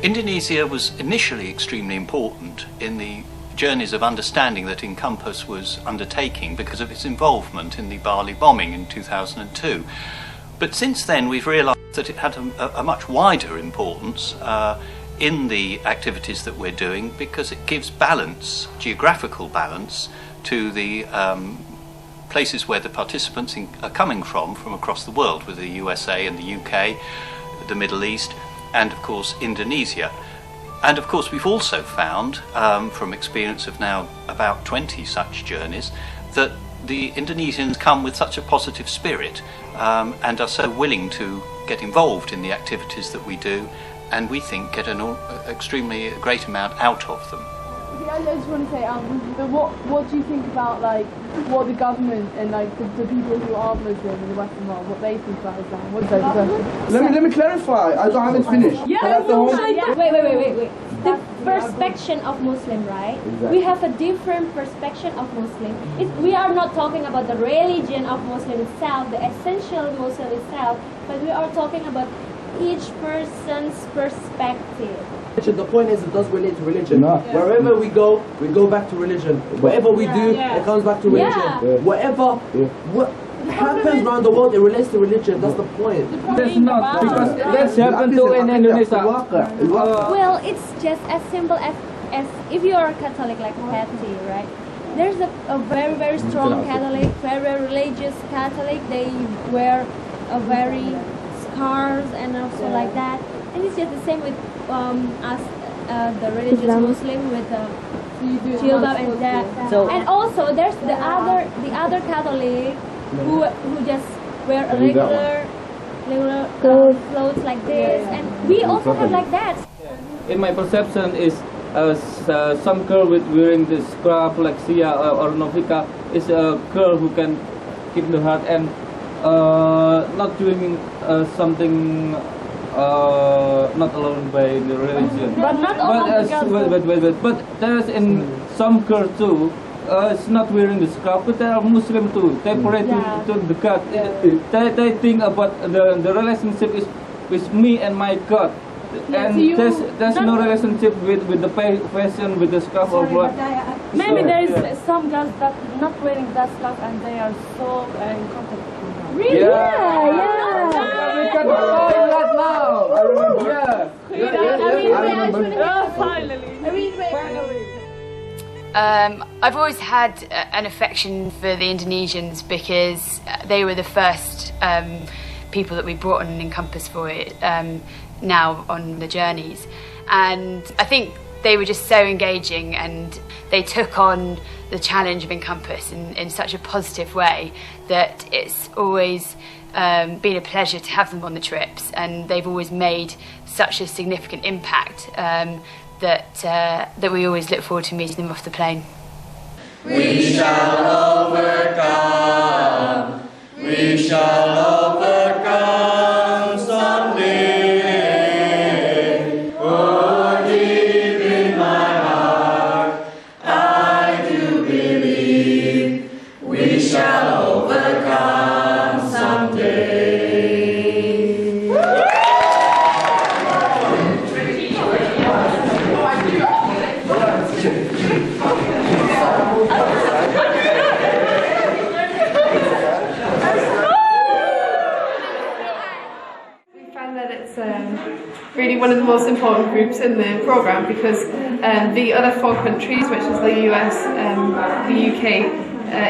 Indonesia was initially extremely important in the journeys of understanding that Encompass was undertaking because of its involvement in the Bali bombing in 2002. But since then we've realised that it had a much wider importance in the activities that we're doing, because it gives balance, geographical balance, to the places where the participants are coming from across the world, with the USA and the UK, the Middle East, and of course Indonesia. And of course we've also found, from experience of now about 20 such journeys, that the Indonesians come with such a positive spirit and are so willing to get involved in the activities that we do, and we think get an extremely great amount out of them. I just want to say, what do you think about what the government and the people who are Muslim in the Western world, what they think about Islam? What's their perspective? Let me clarify. I haven't finished. Wait. The perspective of Muslim, right? Exactly. We have a different perspective of Muslim. We are not talking about the religion of Muslim itself, the essential Muslim itself, but we are talking about each person's perspective. The point is, it does relate to religion. No. Wherever we go back to religion. Whatever we do, it comes back to religion. Whatever what happens around the world, it relates to religion. That's the point. That's not, because that's happened to in Indonesia. Well, it's just as simple as if you are a Catholic, like Patty, right? There's a very, very strong Catholic, very religious Catholic. They wear a very scars and also like that. And it's just the same with us, the religious Muslim, with jilbab and that. And also there's the other Catholic who just wear a regular clothes like this, and we also have like that. In my perception is some girl wearing the scarf like Sia or Novika is a girl who can keep the heart and not doing something not alone by the religion. But not all but there's in some girls too. It's not wearing the scarf, but they are Muslim too. They pray to the God. They think about the relationship is with me and my God. And there's no relationship with the fashion, with the scarf or what. Maybe there is some girls that not wearing that scarf and they are so in contact with God. Really? Yeah. We can find that now. Finally. I've always had an affection for the Indonesians because they were the first people that we brought on Encompass for it, now on the journeys. And I think they were just so engaging, and they took on the challenge of Encompass in such a positive way that it's always been a pleasure to have them on the trips, and they've always made such a significant impact that we always look forward to meeting them off the plane. We shall overcome. We shall overcome someday. Oh, deep in my heart, I do believe we shall overcome someday. Really one of the most important groups in the programme, because the other 4 countries, which is the US, the UK,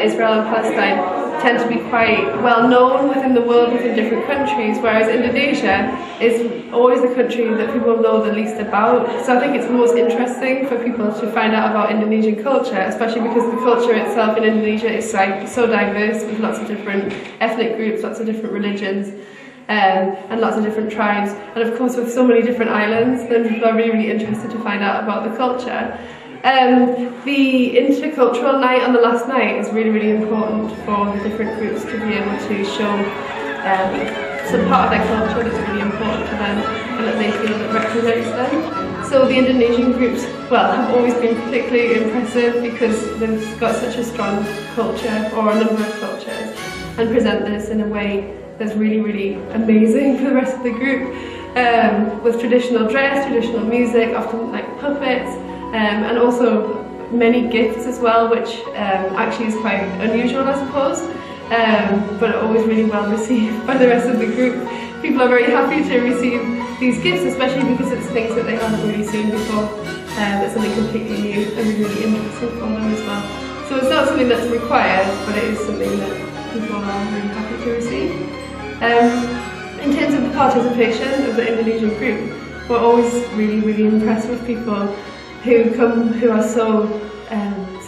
Israel and Palestine, tend to be quite well known within the world within different countries, whereas Indonesia is always the country that people know the least about. So I think it's the most interesting for people to find out about Indonesian culture, especially because the culture itself in Indonesia is so diverse, with lots of different ethnic groups, lots of different religions. And lots of different tribes, and of course with so many different islands, then people are really, really interested to find out about the culture. The intercultural night on the last night is really, really important for the different groups to be able to show some part of their culture that's really important to them and that they feel that represents them. So the Indonesian groups, well, have always been particularly impressive because they've got such a strong culture, or a number of cultures, and present this in a way that's really, really amazing for the rest of the group. with traditional dress, traditional music, often like puppets, and also many gifts as well, which actually is quite unusual, I suppose, but always really well received by the rest of the group. People are very happy to receive these gifts, especially because it's things that they haven't really seen before. It's something completely new and really interesting for them as well. So it's not something that's required, but it is something that people are really happy to receive. In terms of the participation of the Indonesian group, we're always really impressed with people who come, who are so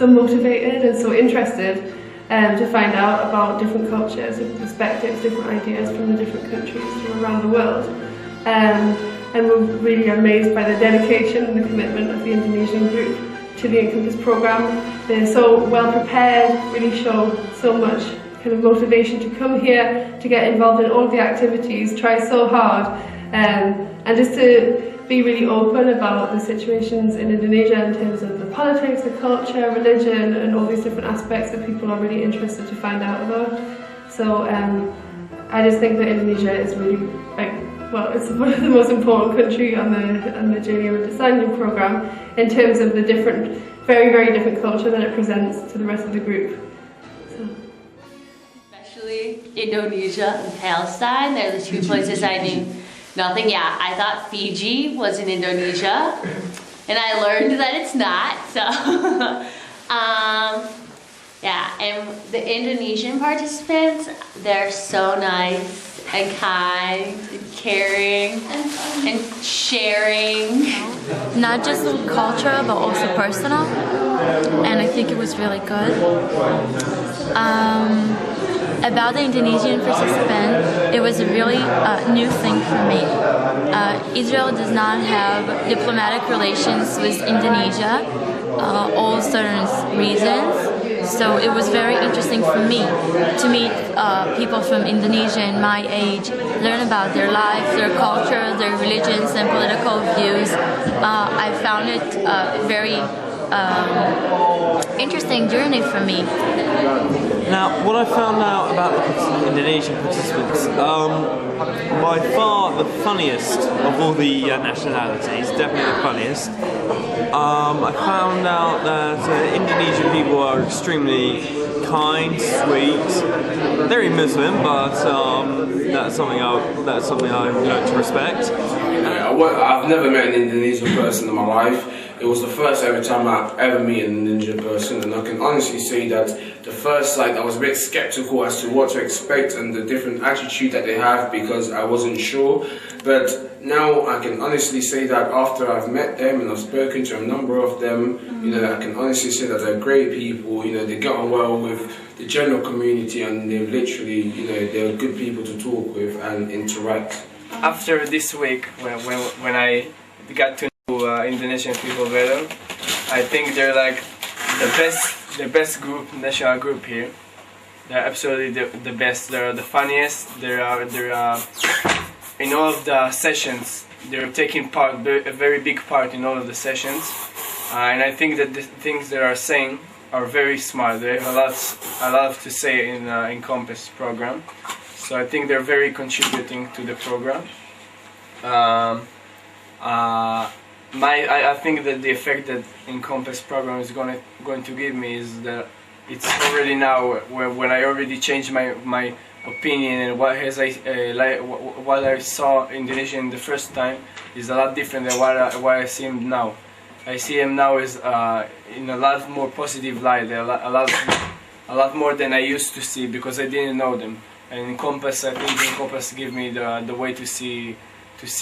motivated and so interested to find out about different cultures and perspectives, different ideas from the different countries from around the world. And we're really amazed by the dedication and the commitment of the Indonesian group to the Encompass programme. They're so well prepared, really show so much kind of motivation to come here, to get involved in all of the activities, try so hard, and just to be really open about the situations in Indonesia in terms of the politics, the culture, religion, and all these different aspects that people are really interested to find out about. So I just think that Indonesia is really, like, well, it's one of the most important countries on the Journey of Understanding programme in terms of the different, very different culture that it presents to the rest of the group. So. Especially Indonesia and Palestine, they're the two places I knew nothing. Yeah, I thought Fiji was in Indonesia, and I learned that it's not. So, yeah, and the Indonesian participants, they're so nice and kind and caring and sharing. Not just cultural, but also personal, and I think it was really good. About the Indonesian participant, it was a really new thing for me. Israel does not have diplomatic relations with Indonesia, all certain reasons. So it was very interesting for me to meet people from Indonesia in my age, learn about their lives, their culture, their religions and political views. I found it very interesting journey for me. Now, what I found out about the Indonesian participants, by far the funniest of all the nationalities, definitely the funniest. I found out that Indonesian people are extremely kind, sweet, very Muslim, but that's something I've learned to respect. I've never met an Indonesian person in my life. It was the first ever time I ever meet an Indonesian person, and I can honestly say that the first, I was a bit skeptical as to what to expect and the different attitude that they have because I wasn't sure. But now I can honestly say that after I've met them and I've spoken to a number of them, I can honestly say that they're great people. They get on well with the general community, and they're literally, they're good people to talk with and interact. After this week, when I got to know Indonesian people better, I think they're like the best group, national group here. They're absolutely the best. They're the funniest. They're in all of the sessions. They're taking part, a very big part in all of the sessions, and I think that the things they are saying are very smart. They have a lot to say in Encompass program. So I think they're very contributing to the program. I think that the effect that Encompass program is going to give me is that it's already now when I already changed my opinion, and what I saw Indonesian the first time is a lot different than what I see him now. I see him now as in a lot more positive light, a lot more than I used to see because I didn't know them. And Encompass, I think Encompass gave me the way to see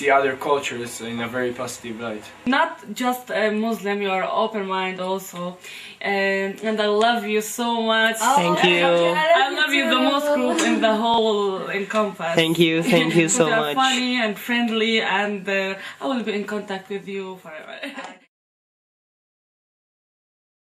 other cultures in a very positive light. Not just a Muslim, you are open mind also, and I love you so much. Thank you. I love you the most group in the whole Encompass. Thank you so much. You are funny and friendly, and I will be in contact with you forever.